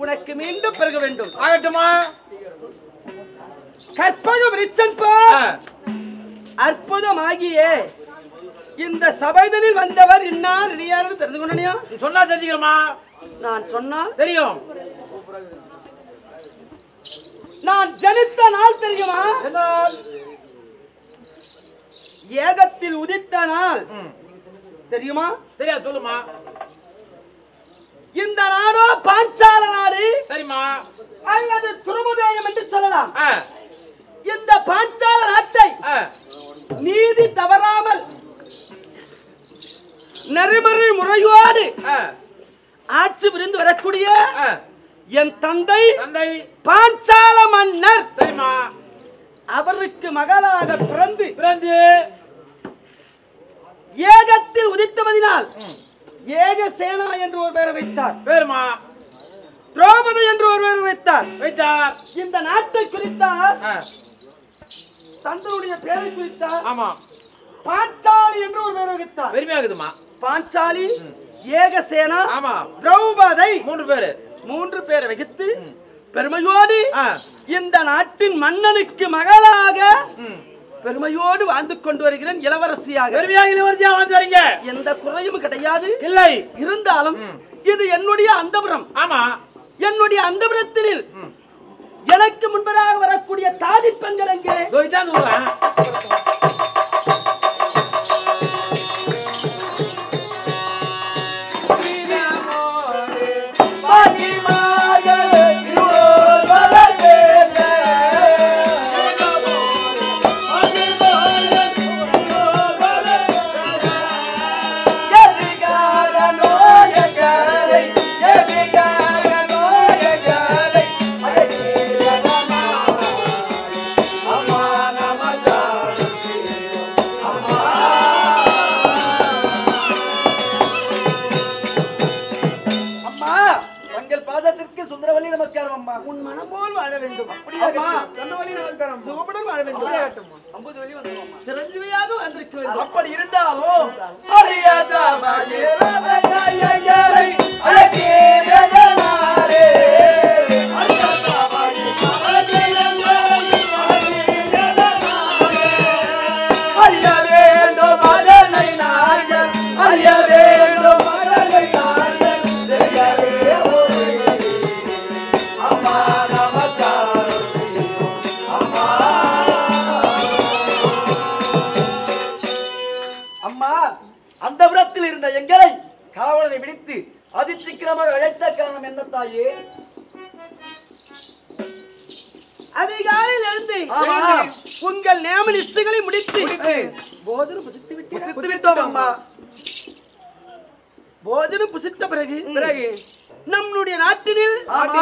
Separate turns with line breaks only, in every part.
உனக்கு மீண்டும் பெருக வேண்டும்.
ஆகட்டுமா?
கற்பக விருட்சம் அற்புதமாகிய இந்த சபைதனில் வந்தவர் இன்னார் இனியார் தெரிந்து கொண்டனியா?
நீ சொன்னா தெரிஞ்சுக்கிறோமா?
நான் சொன்னால்
தெரியும்.
நான் ஜனித்த நாள் தெரியுமா? ஏகத்தில் உதித்த நாள் தெரியுமா?
தெரியாது, சொல்லுமா.
இந்த நாடோ பாஞ்சால நாடு.
சரிமா.
அல்லது துருபதேயம் என்று சொல்லலாம். இந்த பாஞ்சால நாட்டை நீதி தவறாமல் நெறிமுறை முறையோடு ஆட்சி புரிந்து வரக்கூடிய என் தந்தை பாஞ்சால மன்னர்.
சரிமா.
அவருக்கு மகளாக பிறந்து ஏகத்தில் உதித்தவதினால் ஏகசேனா என்று ஒரு பெயரை வைத்தார்.
பேருமா.
திரௌபதி என்று ஒரு பெயரை
வைத்தார்.
இந்த நாட்டை குறித்தார். தந்தையுடைய பெயரை குறித்தார்.
ஆமா.
பாஞ்சாலி என்று ஒரு பெயரை வைத்தார்.
பெருமையாகுதுமா.
பாஞ்சாலி, ஏகசேனா,
ஆமா,
திரௌபதி
மூன்று
பேரை வகித்து பெருமையோடு இந்த நாட்டின் மன்னனுக்கு மகளாக பெருமையோடு வாழ்ந்து கொண்டு வருகிறேன். இளவரசியாக
வாழ்ந்து வரீங்க.
எந்த குறையும் கிடையாது.
இல்லை.
இருந்தாலும் இது என்னுடைய அந்தபுரம்.
ஆமா.
என்னுடைய அந்தபுரத்தில் எனக்கு முன்பதாக வரக்கூடிய தாதி பெண்கள் எங்கே? உன் மனம் போல் வாழ வேண்டும். சுகமுடன் வாழ வேண்டும். சிரஞ்சீவியாக வந்திருக்க வேண்டும்.
அப்படி இருந்தாலும் அந்தபுரத்தில் இருந்த எங்களை காவலனை விடுத்து அதிசீக்கிரமாக அழைத்த காரணம் என்ன தாயே?
அதிகாலையில் எழுந்து உங்கள் நேம லிஸ்டுகளை முடித்து போஜனம் புசித்து விட்டோம் அம்மா. போஜனம் புசித்த பிறகு நம்முடைய நாட்டினில்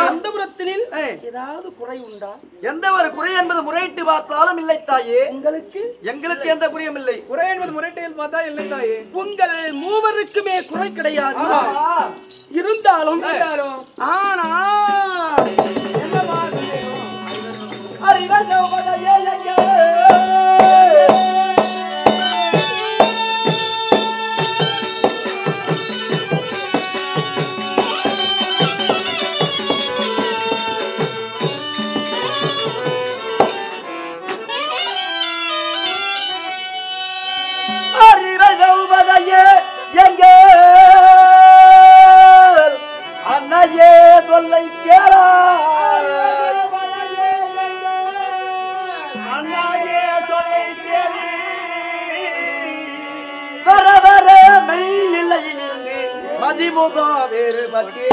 அந்தபுரத்தினில் ஏதாவது குறை உண்டா?
எந்த ஒரு குறை என்பது முறையிட்டு பார்த்தாலும் இல்லை தாயே. எங்களுக்கு எந்த குறையும் இல்லை.
குறை என்பது முறையிட்டு பார்த்தா இல்லை தாயே.
உங்கள் மூவருக்குமே குறை கிடையாது. இருந்தாலும் ஆனா
அன்னையே தொல்லை கேளா வர வர மெய்யில்லை மதிமுகம் வேறுபட்டே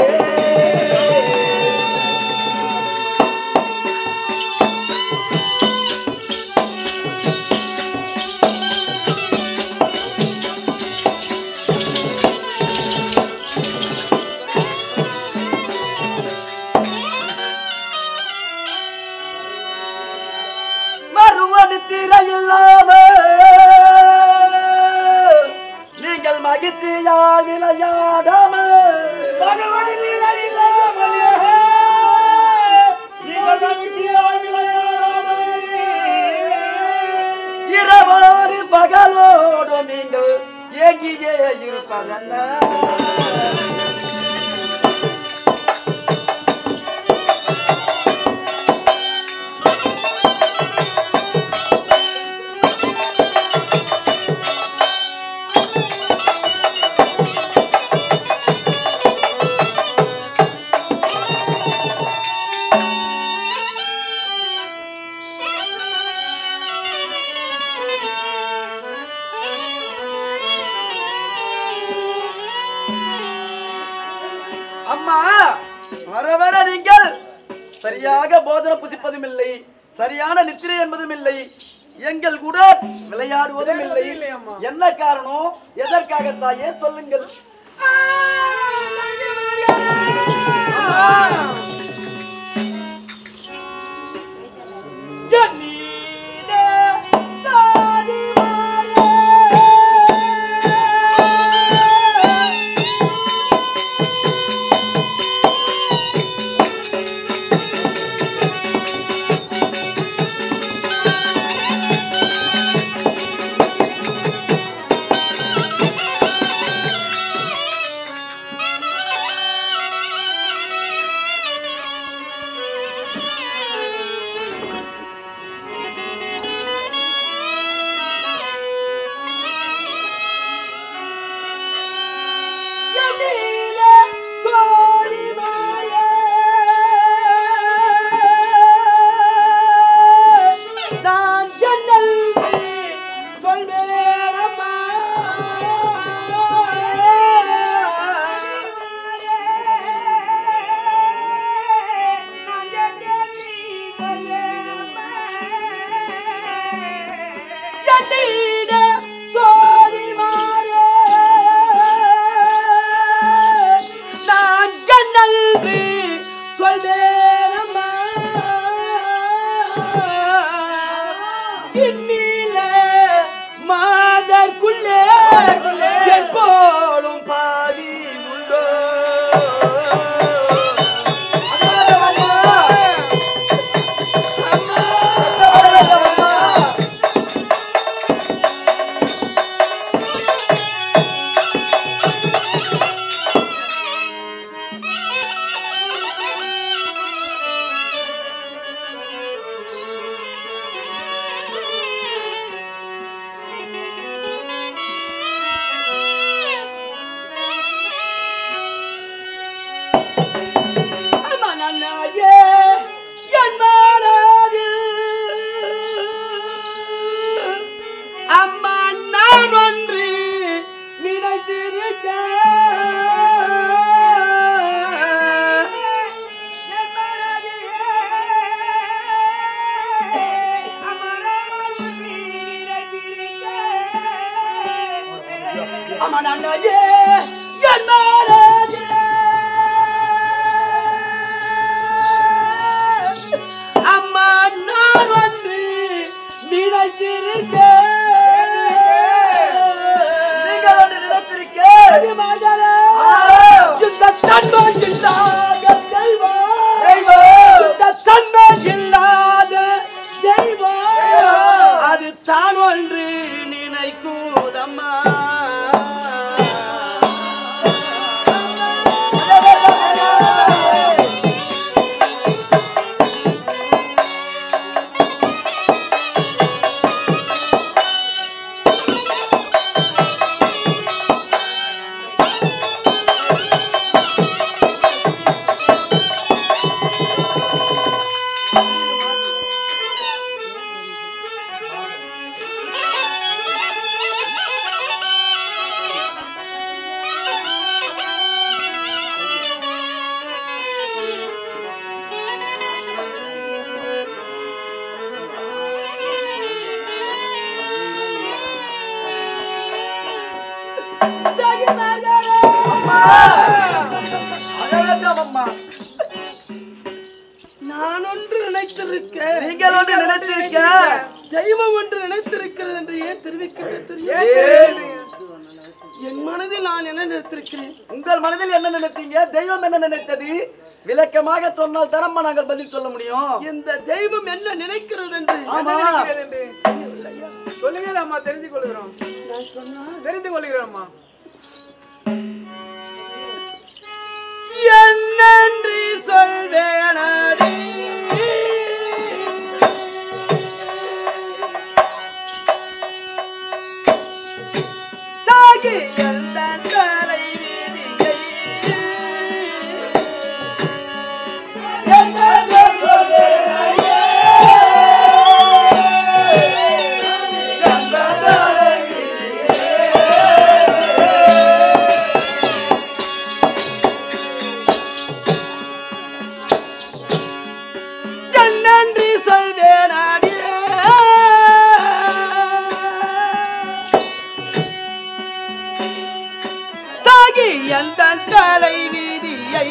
நீங்கள் மகிழ்ச்சியால் விளையாடாம இரவாறு பகலோடு நீங்கள் ஏங்கியே இருப்பதென்ன? சரியாக போதனை புசிப்பதும் இல்லை, சரியான நித்திரை என்பதும் இல்லை, எங்கள் கூட விளையாடுவதும் இல்லை. என்ன காரணம்? எதற்காக தாயே சொல்லுங்கள்.
நான் ஒன்று நினைத்திருக்க,
நீங்கள் ஒன்று நினைத்திருக்க,
தெய்வம் ஒன்று நினைத்திருக்கிறது என்று ஏன் தெரிவிக்கிறது? என் மனதில் நான் என்ன நினைத்திருக்கிறேன்?
உங்கள் மனதில் என்ன நினைத்தீங்க? தெய்வம் என்ன நினைத்தது? விளக்கமாக சொன்னால் தரமா நாங்கள் பதில் சொல்ல முடியும்.
இந்த தெய்வம் என்ன நினைக்கிறது என்று
சொல்லுங்க அம்மா, தெரிந்து கொள்கிறோம்.
நான் சொன்னா
தெரிந்து கொள்கிறோம் அம்மா.
என்னன்றி சொல்வேனடி, சாகி எந்த தலை வீதியை என்னன்றி சொல்வேனடி, எந்த தலை வீதியை தலை வீதியை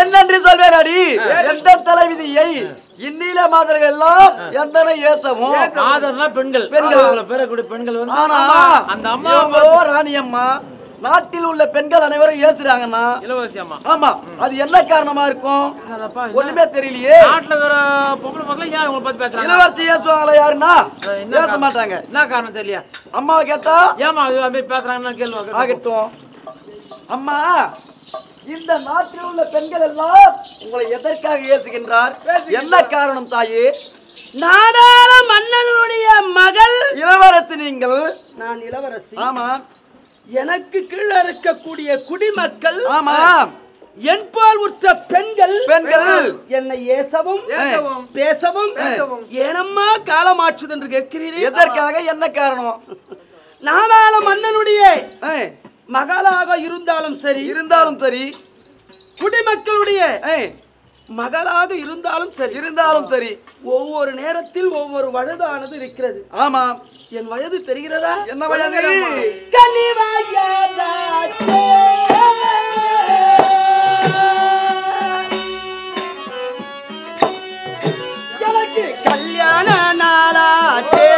என்னென்று சொல்வேன் எந்த தலைவிதியை இன்னில மாதர்கள் எல்லாம் எந்தனை ஏசவும்
மாதர்னா பெண்கள் பெண்கள் பெறக்கூடிய பெண்கள் வந்து
ஆனா
அந்த அம்மா
ராணி அம்மா நாட்டில் உள்ள பெண்கள் அனைவரும் ஏசுறாங்கன்னா
இளவரசி அம்மா
ஆமா அது என்ன காரணமா இருக்கும் ஒண்ணுமே தெரியலையே
நாட்டுல இருக்கிற பொம்பளை மக்கள் யார் உங்களை பத்தி பேசுறாங்க
இளவரசி ஏசுவாங்களா யாருன்னா பேச மாட்டாங்க
என்ன காரணம் தெரியல
அம்மாவை கேட்டா
ஏமா அது பேசுறாங்கன்னு கேள்வி
ஆகட்டும் அம்மா இந்த நாட்டில் உள்ள பெண்கள் எல்லாம் உங்களை எதற்காக ஏசுகின்றார் என்ன காரணம் தாயே
நாடாள மன்னனுடைய மகள்
இளவரசி நீங்கள்
நான் இளவரசி
ஆமா
எனக்கு கீழே இருக்கக்கூடிய குடிமக்கள்
ஆமா
என் போல் உற்ற பெண்கள் என்னை ஏசவும் பேசவும் ஏனம்மா காலமாற்றுது என்று கேட்கிறீர்கள்
எதற்காக என்ன காரணம்
நாடாள மன்னனுடைய மகளாக இருந்தாலும் சரி குடிமக்களுடைய மகளாக இருந்தாலும் சரி ஒவ்வொரு நேரத்தில் ஒவ்வொரு வயதானது இருக்கிறது
ஆமா
என் வயது தெரிகிறதா
என்ன வயது
எனக்கு கல்யாண நாளாச்சே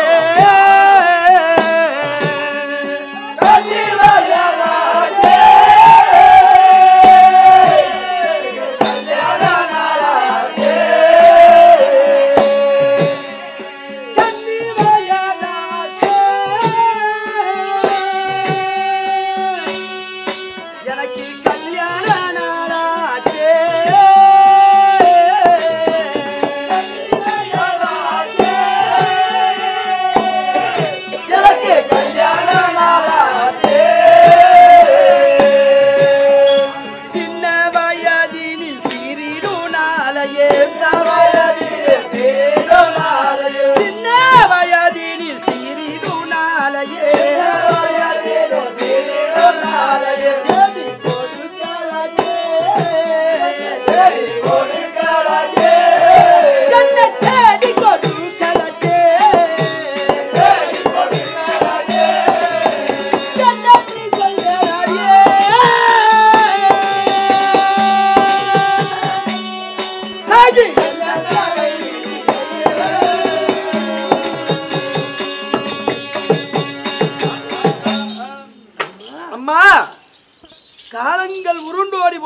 காலங்கள் உருண்டோடி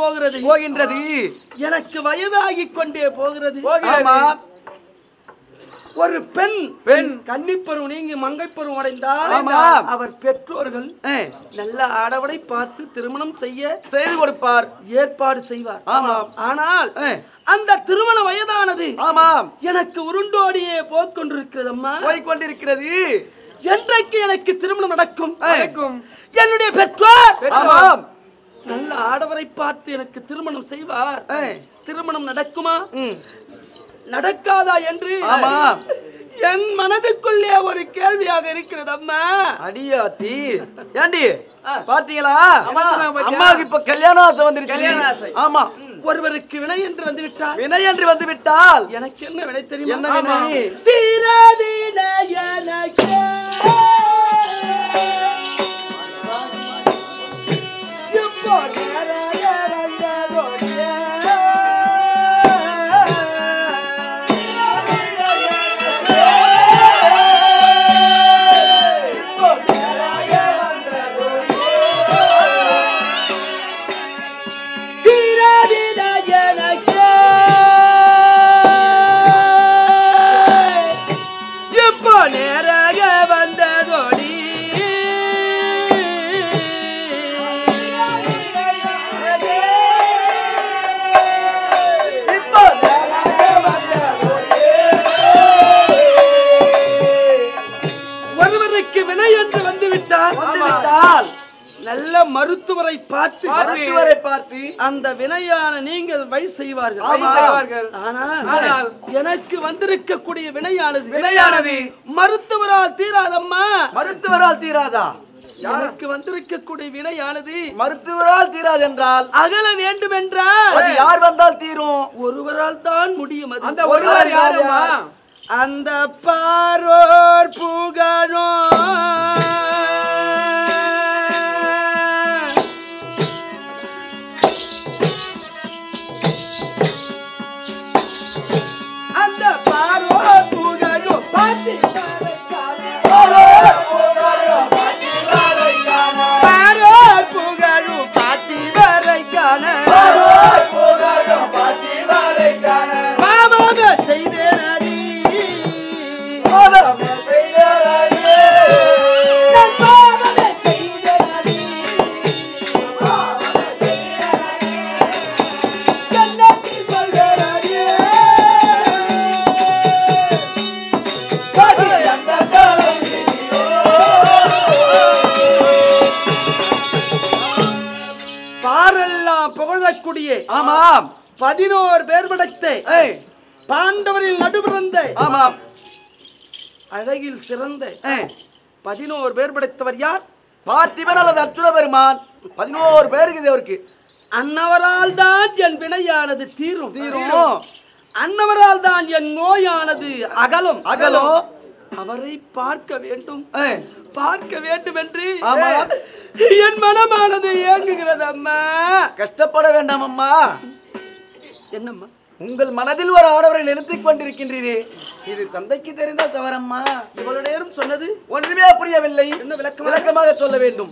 போகின்றது எனக்கு வயதாகிக் கொண்டே போகிறது ஒரு பெண் கன்னிப்பருவம் நீங்கி மங்கைப்பருவம் அடைந்தால் அவர் பெற்றோர்கள் நல்ல ஆடவரை பார்த்து திருமணம் செய்து கொடுப்பார் ஏற்பாடு செய்வார் ஆனால் அந்த திருமண வயதானது எனக்கு உருண்டோடியே போய்கொண்டிருக்கிறது அம்மா போய்கொண்டிருக்கிறது என்றைக்கு எனக்கு திருமணம் நடக்கும் என்னுடைய பெற்றோர் நல்ல ஆடவரை பார்த்து எனக்கு திருமணம் செய்வார் திருமணம் நடக்குமா நடக்காதா என்று என் மனதுக்குள்ளே ஒரு கேள்வியாக இருக்கிறது அம்மா.
அடியாத்தி ஏண்டி பாத்தீங்களா
அம்மா,
அம்மாவுக்கு இப்ப கல்யாண ஆசை வந்துருச்சு.
கல்யாண ஆசை.
ஆமா,
ஒருவருக்கு வினை என்று வந்து விட்டால்
வினை என்று வந்து விட்டால்
எனக்கு என்ன வினை தெரியுமா?
என்ன வினை?
தீராதீன எனக்கு இப்போ நிறைய வந்ததோடே. நல்ல மருத்துவரை பார்த்து அந்த வினையான நீங்கள் வழி செய்வார்கள். ஆனால் எனக்கு வந்திருக்கக்கூடிய வினையானது மருத்துவரால் தீராதம்மா.
மருத்துவரால் தீராதா?
எனக்கு வந்திருக்கக்கூடிய வினையானது
மருத்துவரால் தீராது என்றால்
அகல வேண்டும் என்றால்
அது யார் வந்தால் தீரும்?
ஒருவரால் தான் முடியும்.
அந்த ஒருவர் யாருமா?
அந்த பாரோர் புகழோ அந்த பாரோர் புகழோ பாத்தி பாரோர் புகழும் பாத்தி வரைக்கான மாமாக செய்தேனடி பாரெல்லாம் புகழக்கூடிய
ஆமாம்
11 பேர் படைத்த பாண்டவரில் நடுபிறந்த
ஆமாம்
அழகில் சிறந்த 11 பேர் படைத்தவர் யார்?
பார்த்திபன் அல்லது அர்ஜுன பெருமான். 11 பேருக்கு தேவருக்கு.
அன்னவரால் தான் என் வினையானது தீரும். அன்னவரால் தான் என் நோயானது அகலும். அவரை பார்க்க வேண்டும் என்று என் மனமானது ஏங்குகிறது அம்மா.
கஷ்டப்பட வேண்டாம் அம்மா.
என்னம்மா?
உங்கள் மனதில் ஒரு ஆடவரை நிறுத்திக் கொண்டிருக்கின்றீரே, இது தந்தைக்கு தெரிந்தால் தவறம்மா.
இவ்வளவு நேரம் சொன்னது
ஒன்றுமே புரியவில்லை.
என்ன
விளக்கமாக சொல்ல வேண்டும்.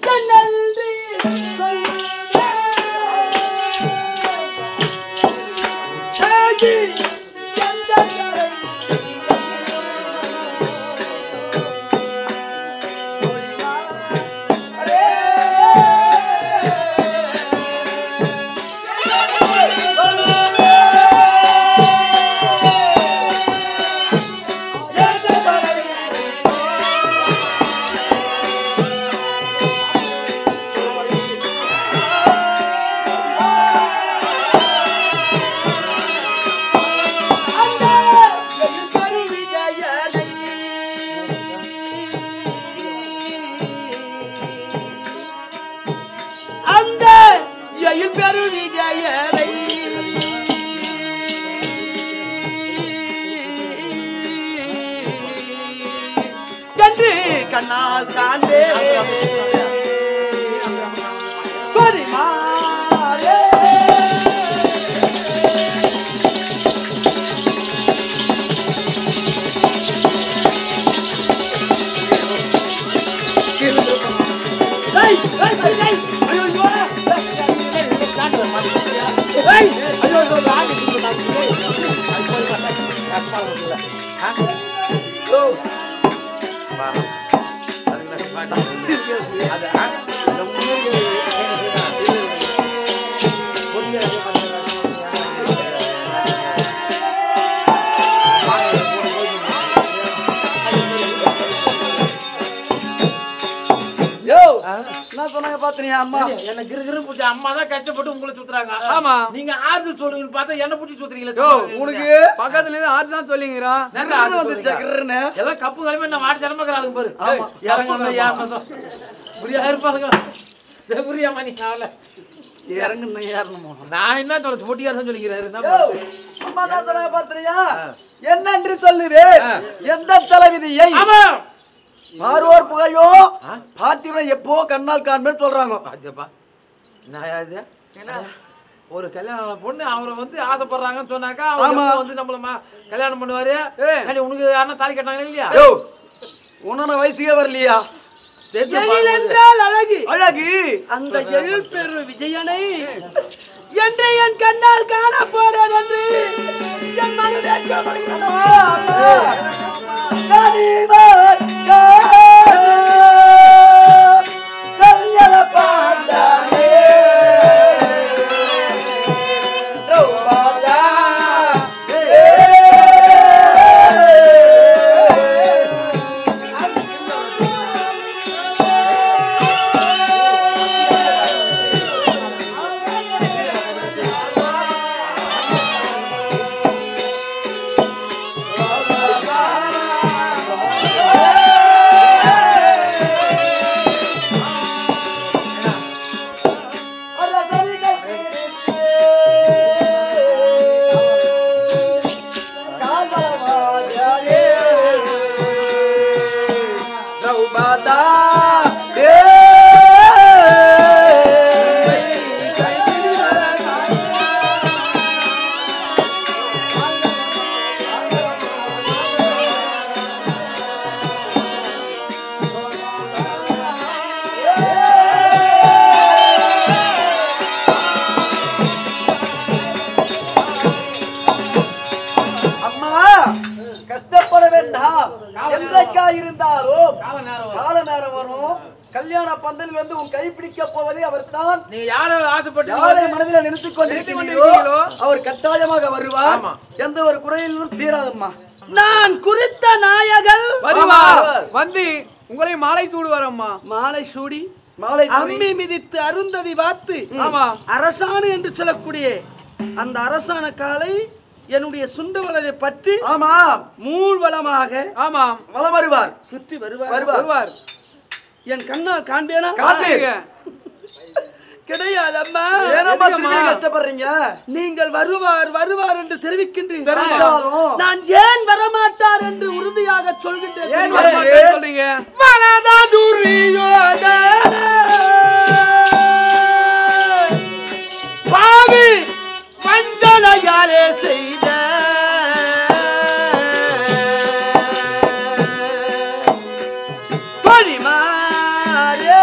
கண்ணால் காண்பே பரிமாறே
தான் சொன்னாங்க பாத்தினியா அம்மா
என்ன கிரு புடிச்ச அம்மா தான் கஷ்டப்பட்டு உங்களை சுத்துறாங்க.
ஆமா.
நீங்க ஆறுதல் சொல்லுங்கன்னு பார்த்தா என்ன புடிச்சு சுத்துறீங்களே.
உனக்கு
பக்கத்துல இருந்து ஆறு தான் சொல்லிங்கிறான்.
வந்துச்சு கிருன்னு
எல்லாம் கப்பு கலமே நான் வாடி ஜனமக்கிறாளுங்க பாரு.
ஆமா.
இறங்கணும் ஏறணும். புரியா இருப்பாங்க. புரியா மணி நாவல.
இறங்கணும் ஏறணுமா?
நான் என்ன சொல்ல போட்டியாருன்னு சொல்லிக்கிறாரு.
அம்மா தான் சொன்னாங்க பாத்தினியா என்னென்று சொல்லுவே எந்த தலைவிதியை
ஆமா.
மாறுவோர் புகையோ பாத்திமா எப்போ கண்ணால் காண்பேன்னு சொல்றாங்க.
பாத்தியப்பா நான் இது ஒரு கல்யாண பொண்ணு அவரை வந்து ஆசைப்படுறாங்கன்னு சொன்னாக்கா அவங்க வந்து நம்மள கல்யாணம் பண்ணுவாரு. உனக்கு யாருன்னா தாலி கட்டினாங்களா இல்லையா?
உன்ன வயசுக்கே வரலையா?
எழில் என்றால் அழகு
அழகு
அந்த எழில் பெரு விஜயனை என்று என் கண்ணால் காண போறேன் என்று என் மனதை
இருந்தாலும் கால நேரம் வரும். கல்யாண பந்தலில் வந்து உன் கைப்பிடிக்க போவதே அவர்தான்.
நீ யாரை ஆசைப்பட்டு
யாரை மனதில் நினைத்துக் கொண்டிருக்கிறீர்களோ அவர் கட்டாயமாக வருவார். எந்த ஒரு குறையிலும் தீராதம்மா.
நான் குறித்த நாயகன்
வருவார். வந்து உங்களை மாலை சூடுவார் அம்மா.
மாலை சூடி
மாலை
அம்மி மிதித்து அருந்ததி பார்த்து
ஆமா
அரசாணை என்று சொல்லக்கூடிய அந்த அரசாண காலை என்னுடைய சுண்டு வளரை பற்றி
ஆமா
மூழ்வளமாக
ஆமா
வலம் வருவார்.
சுற்றி வருவார்
வருவார்.
என் கண்ணால் காண்பேனா?
காண்பீங்க.
கிடையாதம்மா.
ஏனம்மா திரும்பி கஷ்டப்படுறீங்க?
நீங்கள் வருவார் வருவார் என்று தெரிவிக்கின்றீர்கள்.
தெரிந்தாலும்
நான் ஏன் வரமாட்டார் என்று உறுதியாக சொல்கின்றேன்.
ஏன் வரமாட்டேன்னு சொல்றீங்க?
வலதா துரியோதன பாவி வஞ்சனையாலே செய்த பரிமாறே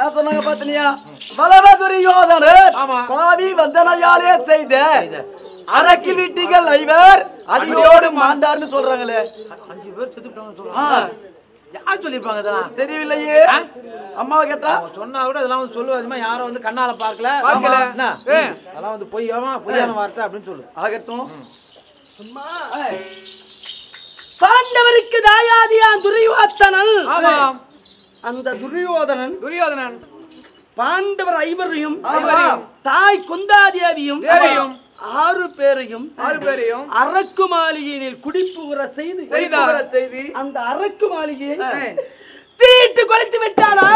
என்ன சொன்னாங்க பாத்தனியா? வலவ துரியோதனர்
ஆமா.
பாவி வஞ்சனையாலே செய்த அரக்கி வீட்டிகள் ஐவர் அடியோடு மாண்டார்னு சொல்றாங்களே.
5 பேர் செத்துட்டாங்கன்னு சொல்றாங்க. யார் சொல்லிருப்பாங்க இதெல்லாம்?
தெரியவில்லையே. அம்மாவை கேட்டா
சொன்னா கூட இதெல்லாம் வந்து சொல்லுவா. அதுமா யாரும் வந்து கண்ணால பார்க்கல. என்ன? அதெல்லாம் வந்து பொய்யான வார்த்தை அப்படின்னு சொல்லு.
ஆகட்டும்.
பாண்டவருக்கு தாயாதியான் துரியோதனன்.
ஆமாம்.
அந்த துரியோதனன் பாண்டவர் ஐவரையும்
ஐவரையும்,
தாய் குந்தாதேவியும்
தேவியும்
6 பேரையும்
அரக்கு
மாளிகையில் குடிப்புற
செய்து
அந்த அரக்கு மாளிகையை தீட்டு கொளுத்து விட்டானா.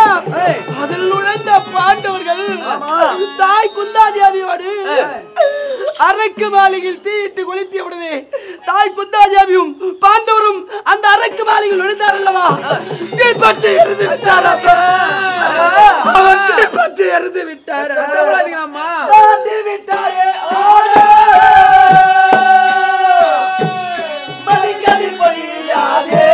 அதில் நுழைந்த பாண்டவர்கள் தாய் குந்தாதேவியோடு அரக்கு மாளிகையில் தீட்டு கொளுத்திய உடனே தாய் குந்தாதேவியும் பாண்டவரும் அந்த அரக்கு மாளிகையில் நுழைந்தார் அல்லவா. தீப்பற்றி எரிந்து விட்டார். அவர் தீப்பற்றி எரிந்து விட்டார். விட்டாரே மதிக்கதி பொழியாதே.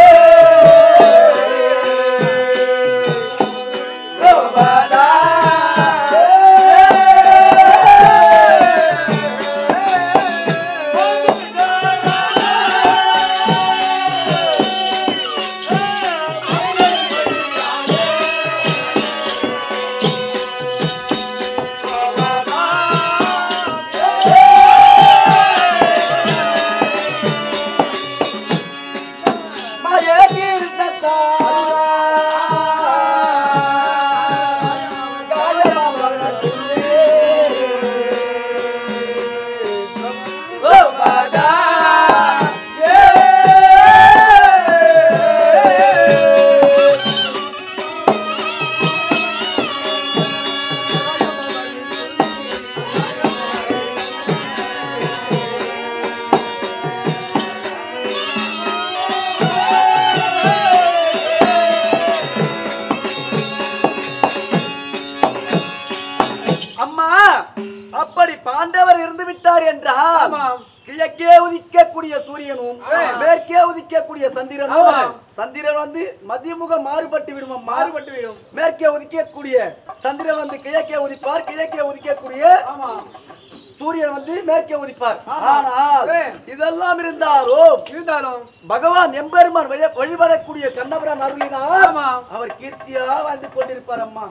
கிழக்கே உதிக்கக்கூடிய சூரியனும் மேற்கே உதிக்கக்கூடிய சந்திரனும் சந்திரன் வந்து மதியமுகம் மாறுபட்டு விடும். மேற்கே உதிக்கக்கூடிய சந்திரன் வந்து கிழக்கே உதிப்பார், கிழக்கே உதிக்கக்கூடிய சூரியன் வந்து மேற்கே உதிப்பார். ஆனால் இதெல்லாம் இருந்தாலும் பகவான் எம்பெருமான் வழிபடக்கூடிய கண்ணபுரான் அருளினால் அவர் கீர்த்தியா வந்து கொண்டிருப்பார். அம்மா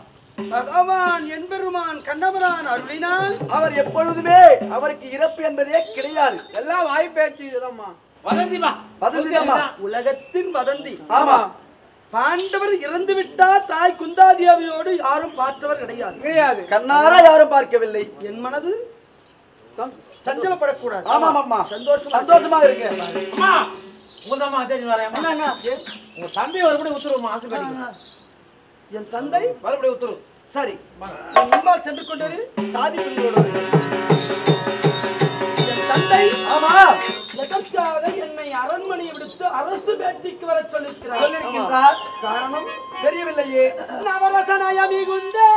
பகவான் எம்பெருமான் கண்ணபுரான் அருளினால்
அவர் எப்பொழுதுமே அவருக்கு இறப்பு என்பதே கிடையாது.
எல்லாம் வாய் பேச்சு இதம்மா.
வதந்திமா
உலகத்தின் வதந்தி.
ஆமா.
பாண்டவர் இறந்து விட்டார். தாய் குந்தாதேவியோடு யாரும் பார்த்தவர் கிடையாது.
கண்ணார யாரும் பார்க்கவில்லை.
என் மனது சஞ்சலப்படக்கூடாது.
ஆமாம் அம்மா, சந்தோஷமா இருக்கு.
அம்மா உங்கம்மா சரி வரேன். உங்க தந்தை மறுபடியும் உத்தரவுமா ஆசைப்படுங்க.
என் தந்தை
மறுபடியும் உத்தரவு.
சரி, முன்பால் சென்று கொண்டிரு. தாதி பிள்ளையோடு என் தந்தை எதற்காக என்னை அரண்மனையை விடுத்து அரசு பேட்டிக்கு வர சொல்லியிருக்கிறார். காரணம்
தெரியவில்லையே.
நவரசனாய மிகுந்தே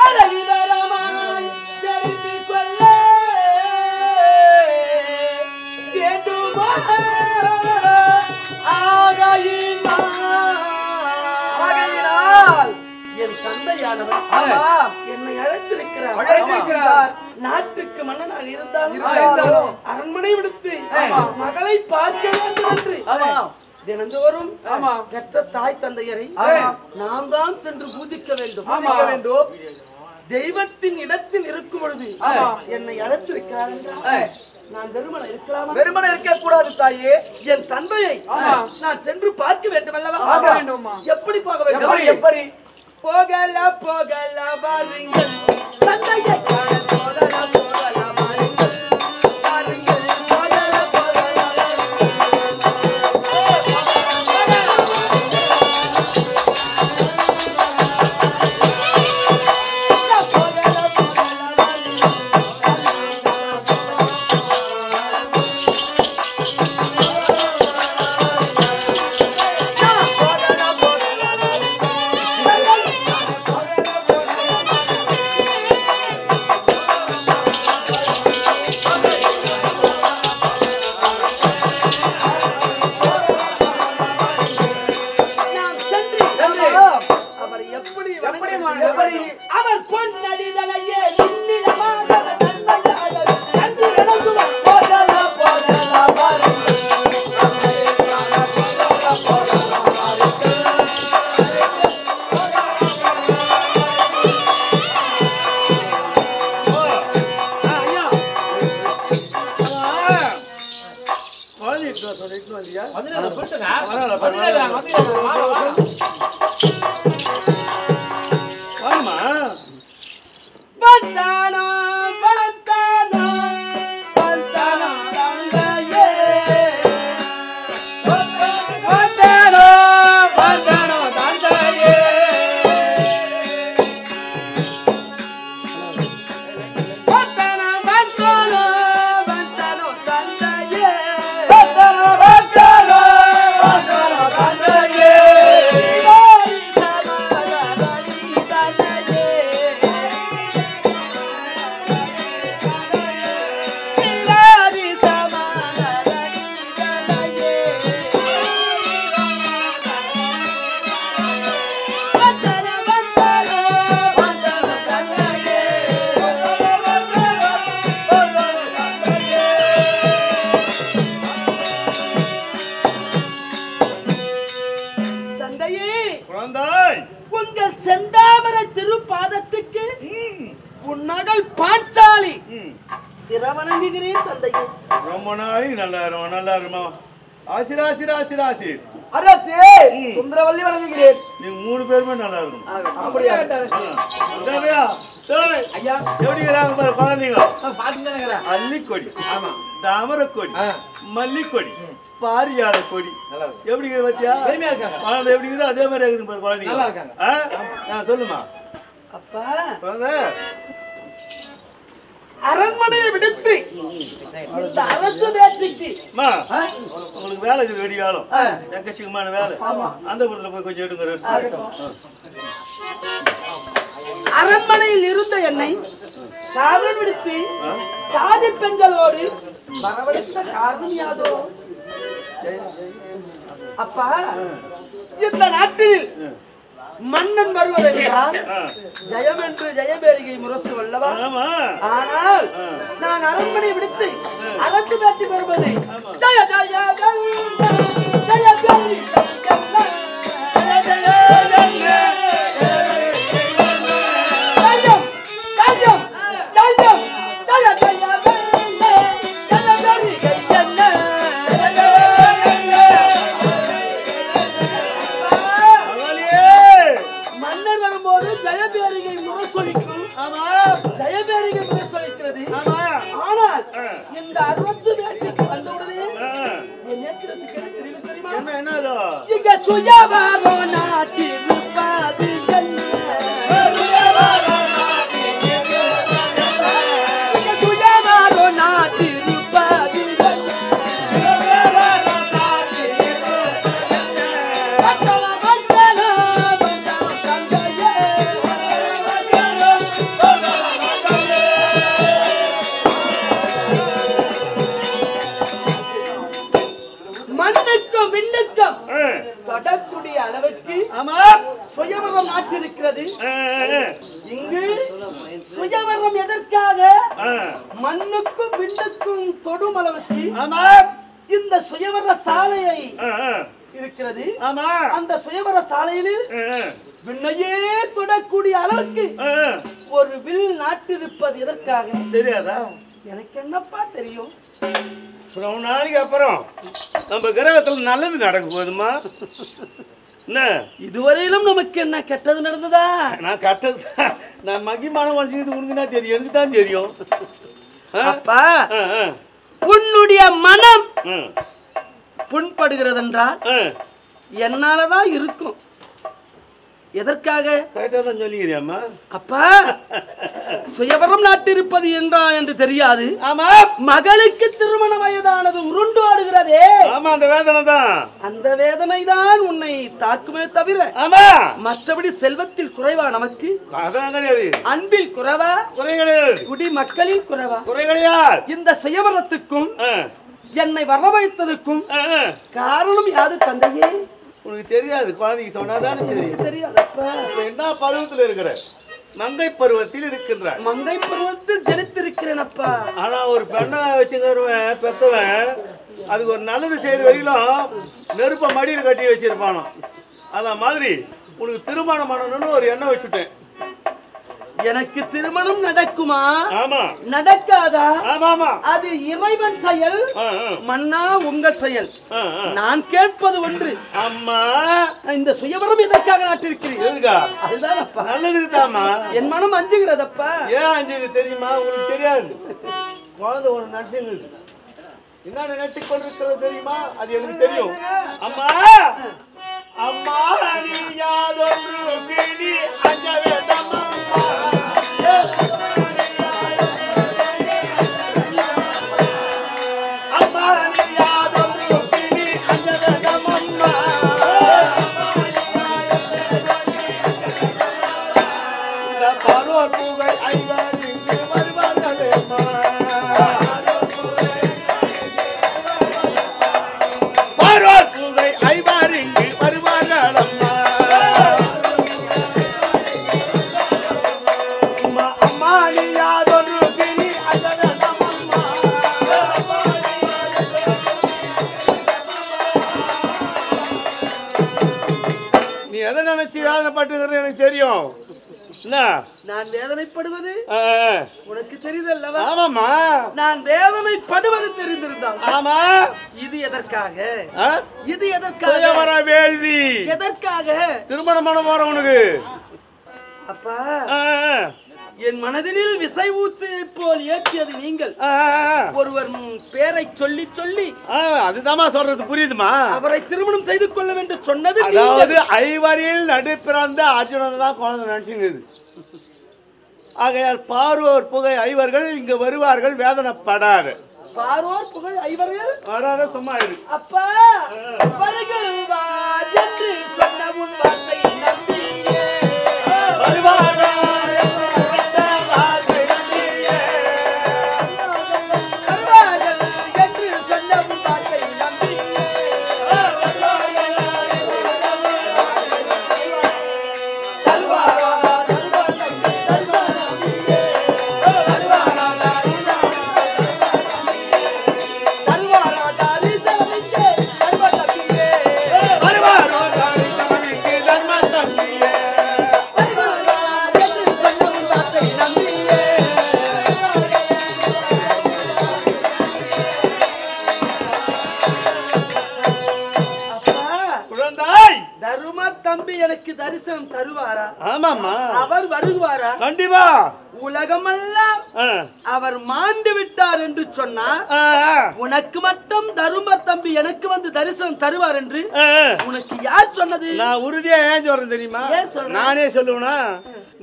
அரவிதரமாய் தெரிந்து கொள்ள வேண்டுமா ஆகையினால் என் தந்தையானவர் என்னை அழைத்திருக்கிறார். நாட்டுக்கு மன்னனாக இருந்தாலும் அரண்மனை விடுத்து மகளை பார்க்க வேண்டும் என்று தினந்தோறும் பெற்ற தாய் தந்தையரை நாம் தான் சென்று பூஜிக்க வேண்டும். தெய்வத்தின் இடத்தில் இருக்கும் பொழுது என்னை அழைத்திருக்கிறார். நான் வெறுமனை இருக்கலாமா? வெறுமனை இருக்க கூடாது தாயே. என் தந்தையை நான் சென்று பார்க்க வேண்டும் அல்லவா? எப்படி போக வேண்டும்? எப்படி போகல பாருங்கள் தந்தையை அவர் பொன்னடிதலையே பந்தானோ பந்தானோ பந்தானோ தந்தையே பந்தானோ பந்தானோ தந்தையே பந்தானோ பந்தானோ பந்தானோ தந்தையே பந்தானோ பந்தானோ பந்தானோ தந்தையே உங்கள் செந்தாமரை திருப்பாதத்துக்கு உன்னகல் பாஞ்சாலி சிரவணங்குகிறேன் தந்தையே.
ரொம்ப நாளை நல்லா இருமா. ஆசிர்
அரசே சுந்தரவல்லி வணங்குகிறேன்.
நீங்க 3 பேருமே நல்லா இருக்கும்.
அப்படியா
ஐயா எப்படி பாரு குழந்தைங்க அல்லிக்கொடி தாமரக்கொடி மல்லிக்கொடி பாரியாத கொடி எப்படி பத்தியா எப்படி இருக்குதோ அதே மாதிரி இருக்குது பாரு குழந்தைங்க. சொல்லுமா
அப்பா
குழந்தை
அரண்மனையை விடுத்து இந்த அரசு வேட்டைக்கு
உங்களுக்கு வேலை இருக்குது வெடி காலம் எக்கச்சக்கமான வேலை அந்த படத்துல போய் கொஞ்சம் எடுங்க.
அரண்மனையில் இருந்த என்னை காவல் விடுத்து தாதி பெண்களோடு வரவழைத்த காரணம் யாதோ? அப்பா இந்த நாட்டில் மன்னன் வருவதென்றால் ஜெயம் என்று ஜெயபேரிகை முரசு வல்லவா? ஆனால் நான் அரண்மனை விடுத்து அரசு வேட்டி வருவது ஜெய ஜெய ஜெய
ஆமா
சுயவரம் நாட்டிருக்கிறது. இங்கு சுயவரம் எதற்காக? மண்ணுக்கும் விண்ணுக்கும் தொடும் அளவுக்கு
ஆமா
இந்த சுயவர சாலையை இருக்கிறது.
ஆமா
அந்த சுயவர சாலையில் விண்ணையே தொடக்கூடிய அளவுக்கு ஒரு வில் நாட்டிருப்பது எதற்காக
தெரியாதா?
எனக்கு என்னப்பா தெரியும்.
ரொம்ப நாளைக்கு அப்புறம் நம்ம கிரகத்துல நல்லது நடக்க போகுதுமா? என்ன
இதுவரையிலும் நமக்கு என்ன கெட்டது நடந்ததா?
நான் கட்டது நான் மகிமானம் வச்சுக்கிது உனக்கு என்ன தெரியும்? எனக்கு தான் தெரியும்.
அப்பா உன்னுடைய மனம் புண்படுகிறது என்றால் என்னாலதான் இருக்கும். எதற்காக?
கரெக்டா தான் சொல்லிக்கிறியாம்மா?
அப்பா சுயவரம் நாட்டிருப்பது என்றான் என்று தெரியாது.
ஆமா
மகளுக்கு திருமண வயதானது உருண்டு ஆடுகிறதே.
ஆமா அந்த வேதனை தான்.
அந்த வேதனை தான் உன்னை தாக்குமே தவிர
ஆமா
மற்றபடி செல்வத்தில் குறைவா நமக்கு?
அதான் கிடையாது.
அன்பில் குறைவா?
குறை கிடையாது.
குடி மக்களில் குறைவா?
குறை கிடையாது.
இந்த சுயவரத்துக்கும் என்னை வரவழைத்ததுக்கும் காரணம் யாது தந்தையே?
உனக்கு தெரியாது, குழந்தைக்கு சொன்னாதானே தெரியும்.
தெரியாதப்பா.
என்ன பருவத்தில் இருக்கிற? மங்கை பருவத்தில் இருக்கின்ற.
மங்கை பருவத்தில் ஜனித்திருக்கிறேன் அப்பா.
ஆனா ஒரு பெண்ணை வச்சுக்கிறவன் பெத்தவன் அதுக்கு ஒரு நல்லது செய்யற வரையிலும் நெருப்ப மடியில் கட்டி வச்சிருப்பானோ. அதான் மாதிரி உனக்கு திருமணம் பண்ணணும்னு ஒரு எண்ணம் வச்சுட்டேன்.
எனக்கு திருமணம் நடக்குமா?
ஆமா
நடக்காதா?
ஆமா ஆமா
அது இறைவன் செயல், மன்னா உங்கள் செயல். நான் கேட்பது ஒன்று.
அம்மா
இந்த சுயவரம் எதற்காக நாட்டிருக்கிறீர்கள்?
எதுக்கா?
அதுதான் அப்பா.
நல்லதுக்கு தாமா.
என் மனம் அஞ்சுகிறதப்பா.
ஏன் அஞ்சது தெரியுமா? உங்களுக்கு தெரியாது. குழந்தை ஒண்ணு நடிச்சுங்க என்ன நினைத்துக் கொண்டிருக்கிறது தெரியுமா? அது எனக்கு தெரியும். அம்மா அம்மா நீ யாதொன்று கிளி அஞ்ச வேண்டாம் அம்மா நீ யாதொன்று கிளி அஞ்ச வேண்டாம் அம்மா இந்த பருவ புகை ஐவர் இங்கு வருவார்களே அம்மா எனக்கு தெரியும்.
நான் வேதனைப்படுவது உனக்கு தெரியுதல்லவா?
ஆமாமா
நான் வேதனைப்படுவது தெரிந்திருந்தால்
ஆமா
இது எதற்காக? இது எதற்காக?
சுயவர வேள்வி
எதற்காக?
திருமணம் பண்ண போற உனக்கு.
அப்பா என் மனதினில் விசை ஊச்சியை போல் ஏற்றியது நீங்கள். ஒருவர் பேரை சொல்லி சொல்லி
அதுதாமா சொல்றது புரியுதுமா?
அவரை திருமணம் செய்து கொள்ள வேண்டும் சொன்னது.
அதாவது ஐவரில் நடுப்பிறந்த அர்ஜுனன் தான் குழந்தை நினைச்சுங்கிறது. ஆகையால் பார்வோர் புகை ஐவர்கள் இங்க வருவார்கள், வேதனைப்படாது.
பார்வோர் புகை ஐவர்கள்
வராத சும்மா இரு.
அப்பா வருகவா என்று சொன்ன உன் வார்த்தை நம்பியே வருவார்கள் எனக்கு தரிசனம் தருவாரா?
ஆமாமா
அவர் வருவாரா?
கண்டிப்பா.
உலகமெல்லாம் அவர் மாண்டு விட்டார் என்று சொன்னார். உனக்கு மட்டும் தரும தம்பி எனக்கு வந்து தரிசனம் தருவார் என்று உனக்கு யார் சொன்னது?
நான் உறுதியா ஏன் சொல்றேன் தெரியுமா? நானே சொல்லுவேனா?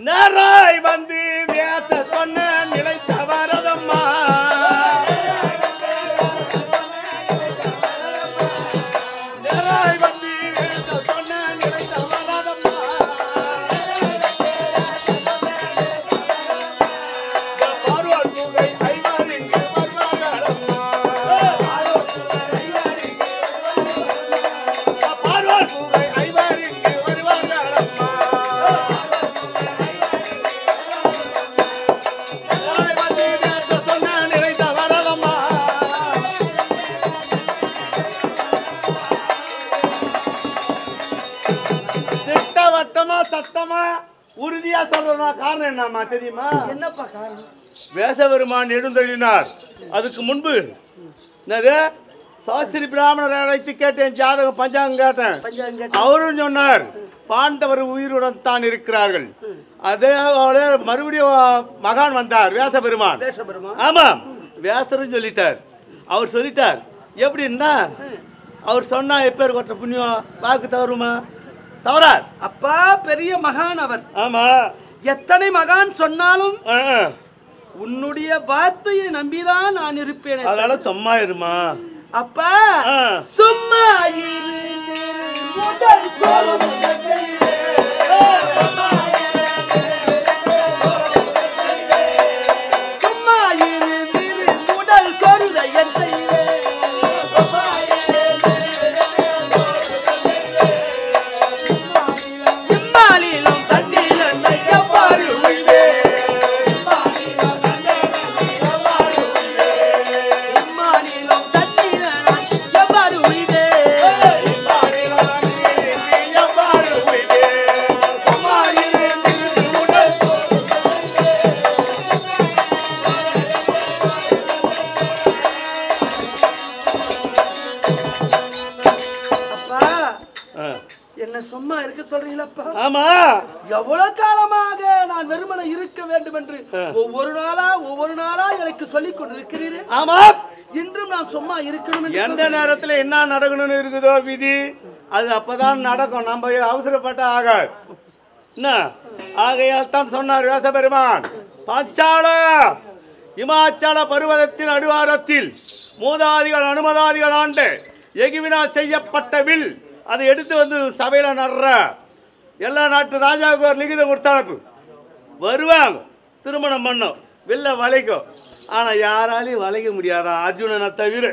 நேராய் வந்து வேத்த சொன்ன நிலைத்த வரதம்மா வருவார்கள் என்னம்மா உறுதியா சொல்றா காரணம் என்னம்மா தெரியுமா?
என்னப்பா காரணம்?
வேசபெருமான் எழுந்தள்ளினார். அதுக்கு முன்பு என்னது சாஸ்திரி பிராமணரை அழைத்து கேட்டேன், ஜாதகம் பஞ்சாங்கம் கேட்டேன். அவரும் சொன்னார் பாண்டவர் உயிருடன் தான் இருக்கிறார்கள். அதே மறுபடியும் மகான் வந்தார் வேசபெருமான். ஆமாம் வேசரும் சொல்லிட்டார். அவர் சொல்லிட்டார் எப்படின்னா அவர் சொன்னா எப்பேர் கொட்ட புண்ணியம் வாக்கு தவறுமா? தவறார்.
அப்பா பெரிய மகான் அவர்.
ஆமா
எத்தனை மகான் சொன்னாலும் உன்னுடைய வார்த்தையை நம்பிதான் நான் இருப்பேன்.
அதனால சும்மா இருமா.
அப்பா சும்மா உடல் சொருத இம்மாலிலும் தண்ணீர் எவ்வாறு என்ன சும்மா இருக்க சொல்றீங்களப்பா?
ஆமா
எவ்வளவு காலமாக நான் வெறுமனை இருக்க வேண்டும் என்று ஒவ்வொரு நாளா எனக்கு சொல்லிக் கொண்டிருக்கிறீர்கள்.
ஆமா
இன்றும் நான் சும்மா இருக்கணும்.
எந்த நேரத்துல என்ன நடக்கணும்னு இருக்குதோ விதி அது அப்பதான் நடக்கும். நம்ம அவசரப்பட்ட ஆகாது. என்ன ஆகையால் தான் சொன்னார் வேசபெருமான். பாஞ்சால இமாச்சல பருவதத்தின் அடிவாரத்தில் மூதாதிகள் அனுமதாதிகள் ஆண்டு எகிவினால் செய்யப்பட்ட வில் அதை எடுத்து வந்து சபையில நடுற எல்லா நாட்டு ராஜாவுக்கு ஒரு லிகிதம் கொடுத்தானப்பு வருவாங்க. திருமணம் பண்ணும் வில்ல வளைக்கும். ஆனா யாராலையும் வளைக்க முடியாதா அர்ஜுனனை தவிர.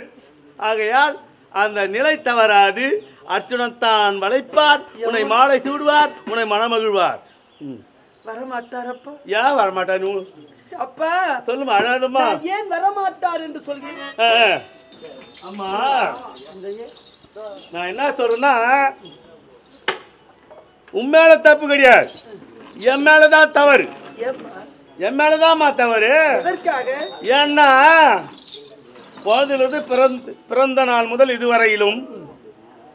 ஆகையால் அந்த நிலை தவறாது. அர்ஜுனன் தான் வளைப்பார், உன்னை மாலை சூடுவார், உன்னை மனமகிழ்வார்.
வரமாட்டாரப்பா?
ஏன் வரமாட்டார்?
அப்பா
சொல்லுமா அழாதம்மா.
ஏன் வரமாட்டார் என்று சொல்கிறேன்.
அம்மா நான் என்ன சொல்றேன்னா உன் மேல தப்பு கிடையாது, என் மேலதான் தவறு. என் மேலதான்மா தவறு. ஏன்னா குழந்தையிலிருந்து பிறந்த நாள் முதல் இதுவரையிலும்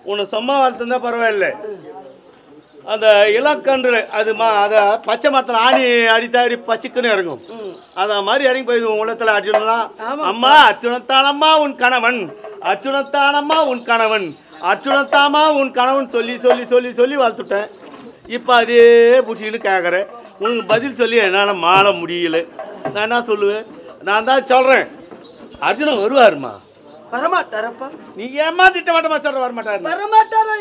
உன்னை சும்மா வளர்த்துருந்தா பரவாயில்லை. அந்த இலக்கன்று அது அதை பச்சை மரத்தில் ஆணி அடித்தாடி பச்சிக்குன்னு இறங்கும். அத மாதிரி இறங்கி போயிடுவோம் உள்ளத்துல. அர்ஜுனா அம்மா அர்ஜுனத்தானம்மா உன் கணவன், அர்ஜுனத்தானம்மா உன் கணவன், அர்ஜுனத்தாமா உன் கணவன் சொல்லி சொல்லி சொல்லி சொல்லி வளர்த்துட்டேன். இப்போ அதே பிடிச்சிக்கின்னு கேட்குறேன். உனக்கு பதில் சொல்லி என்னால் மாற முடியல. நான் என்ன சொல்லுவேன்? நான் தான் சொல்கிறேன் அர்ஜுனன் வருவாருமா.
வரமாட்டாரப்பா?
நீ ஏமா திட்டமாட்டமா சொல்ற வரமாட்டாரு?
வரமாட்டாரா?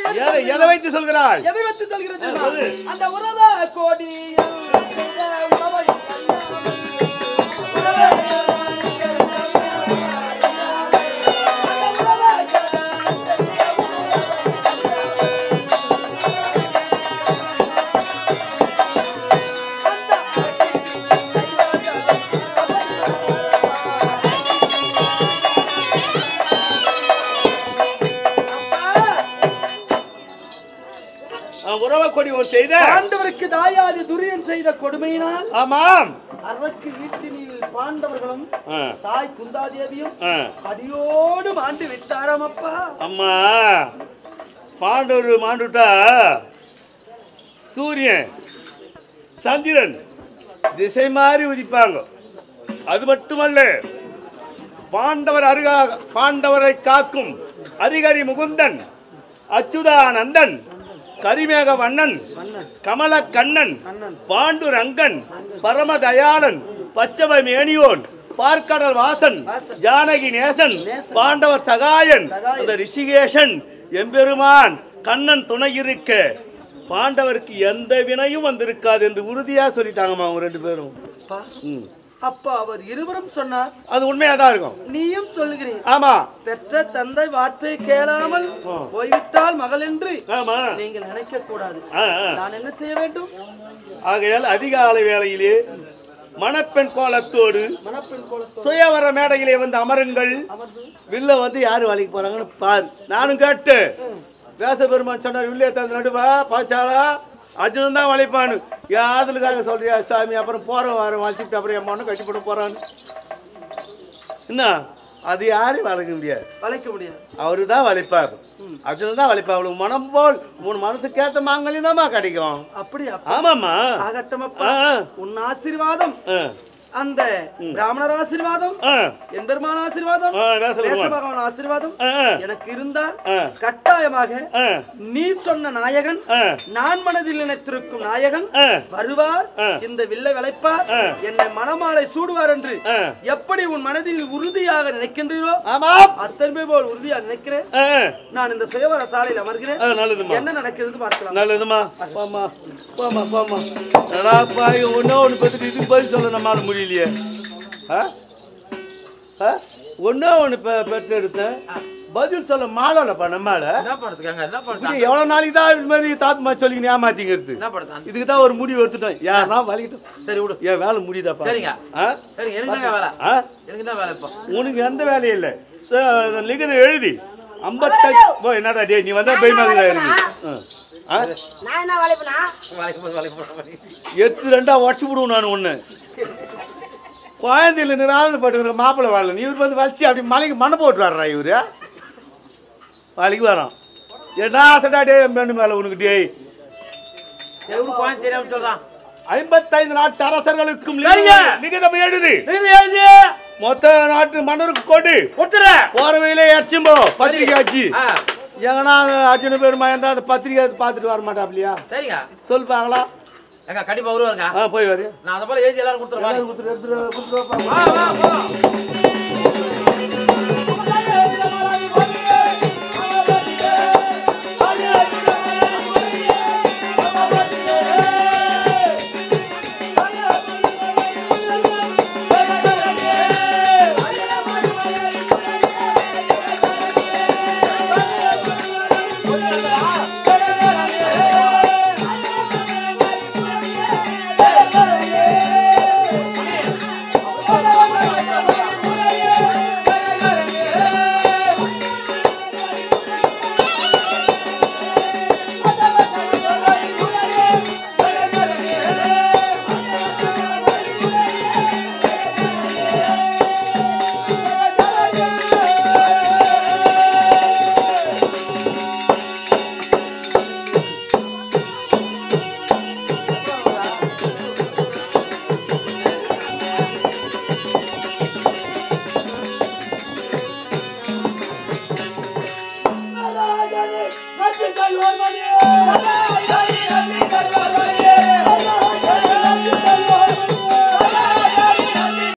எதை வைத்து சொல்கிறாய்?
எதை வைத்து சொல்கிறது? அந்த உறவா கோடி பாண்டவருக்கு தாயாதி துரியன் செய்த கொடுமையினால்
ஆமாம்
அரக்கு வீட்டினில் பாண்டவர்களும் தாய் குந்தாதேவியும் அடியோடு மாண்டு விட்டாராம் அப்பா.
அம்மா பாண்டவர் மாண்டுட்டா சூரியன் சந்திரன் திசை மாறி உதிப்பாங்க. அது மட்டுமல்ல பாண்டவரை காக்கும் அரிகரி முகுந்தன், அச்சுதானந்தன், கரிமேக வண்ணன், கமல கண்ணன், பாண்டுரங்கன், பரமதயாளன், பச்சவ மேனியோன், பார்க்கடல் வாசன், ஜானகி நேசன், பாண்டவர் சகாயன், அந்த ரிஷிகேஷன் எம்பெருமான் கண்ணன் துணை இருக்க பாண்டவருக்கு எந்த வினையும் வந்திருக்காது என்று உறுதியா சொல்லிட்டாங்கம்மா அவங்க ரெண்டு பேரும்.
அப்பா அவர் இருவரும் சொன்னார்.
அது உண்மையாதான் இருக்கும்.
நீயும் சொல்லுகிறேன்.
ஆமா
பெற்ற தந்தை வார்த்தை கேளாமல் போய்விட்டால் மகள் என்று நீங்கள் நினைக்க கூடாது. நான் என்ன செய்ய வேண்டும்?
ஆகையால் அதிகாலை வேளையிலே மணப்பெண் கோலத்தோடு சுயவர மேடையிலே வந்து அமருங்கள். வில்ல வந்து யாரு வேலைக்கு போறாங்கன்னு பாரு. நானும் கேட்டு வேச பெருமான் சொன்னார் வில்லே தந்து நடுவா பாச்சாலா அர்ஜுனன் தான் வளைப்பான்னு யாதுலுக்காக சொல்றியா சாமி அப்புறம் போற வாரம் வளைச்சிட்டு அப்புறம் என் மண்ணு கட்டி போட்டு போறான்னு என்ன அது யாரும் வளைக்க முடியாது
வளைக்க முடியாது
அவரு தான் வளைப்பார் அர்ஜுனன் தான் வளைப்பார் அவளுக்கு மனம் போல் உன் மனத்துக்கு ஏத்த மாங்கல்யம் தான்மா கிடைக்கும்
அப்படியா
ஆமாம்மா
ஆகட்டமப்பா உன் ஆசீர்வாதம் அந்த பிராமணர் ஆசீர்வாதம் எம்பெருமான ஆசீர்வாதம் வேஷபகவான் ஆசீர்வாதம் எனக்கு இருந்தால் கட்டாயமாக நீ சொன்ன நாயகன் நான் மனதில் நினைத்திருக்கும் நாயகன் வருவார் இந்த வில்லை விளைப்பார் என்னை மணமாலை சூடுவார் என்று எப்படி உன் மனதில் உறுதியாக நினைக்கின்றீரோ அத்தனை போல் உறுதியாக நினைக்கிறேன் நான் இந்த சுயவர சாலையில் அமர்கிறேன் என்ன நடக்கிறது பார்க்கலாம்
நல்லதுமா போமா போமா போமா ஒன்னு பத்தி இதுக்கு பதில் சொல்ல நம்மளால முடியலையே ஒன்னோ ஒண்ணு பெற்று எடுத்தேன் பதில் சொல்ல மாடலப்பா நம்மால எவ்வளவு நாளைக்கு தான் இது மாதிரி தாத்மா சொல்லிங்க ஏமாத்திங்கிறது இதுக்கு தான் ஒரு முடிவு எடுத்துட்டோம் யாருன்னா வலிக்கிட்டோம்
சரி விடு
என் வேலை முடியுதாப்பா
சரிங்க சரி எனக்கு வேலை எனக்கு என்ன வேலை இப்போ
உனக்கு எந்த வேலையும் இல்லை லிங்கத்தை எழுதி 55 என்னடா டே நீ வந்தா பயமாக எத்து ரெண்டா உடச்சு விடுவோம் நான் ஒண்ணு குழந்தையில நிராதனை பட்டு மாப்பிள்ளை வரல இவர் வந்து வச்சு அப்படி மலைக்கு மண்ணை போட்டு வர்றா இவரு மலைக்கு வரோம் என்ன ஆசடா டே பெண்ணு மேல உனக்கு டே
குழந்தை தெரியாம சொல்றான்
55 நாட்டு அரசர்களுக்கும் லிகிதம் எழுதி மொத்த நாட்டு மன்னருக்கு கொடு போற வழியிலே எரிசிம்போ பத்திரிக்கை ஆச்சு எங்கன்னா அர்ஜுன பெருமா இருந்தா அந்த பத்திரிக்கை பார்த்துட்டு வர மாட்டாப்லையா
சரிங்க
சொல்லுப்பாங்களா
எங்க கண்டிப்பா வருவாருங்க
போய் வரு
நான் அதை போல எழுதி எல்லாரும் கொடுத்துருவேன்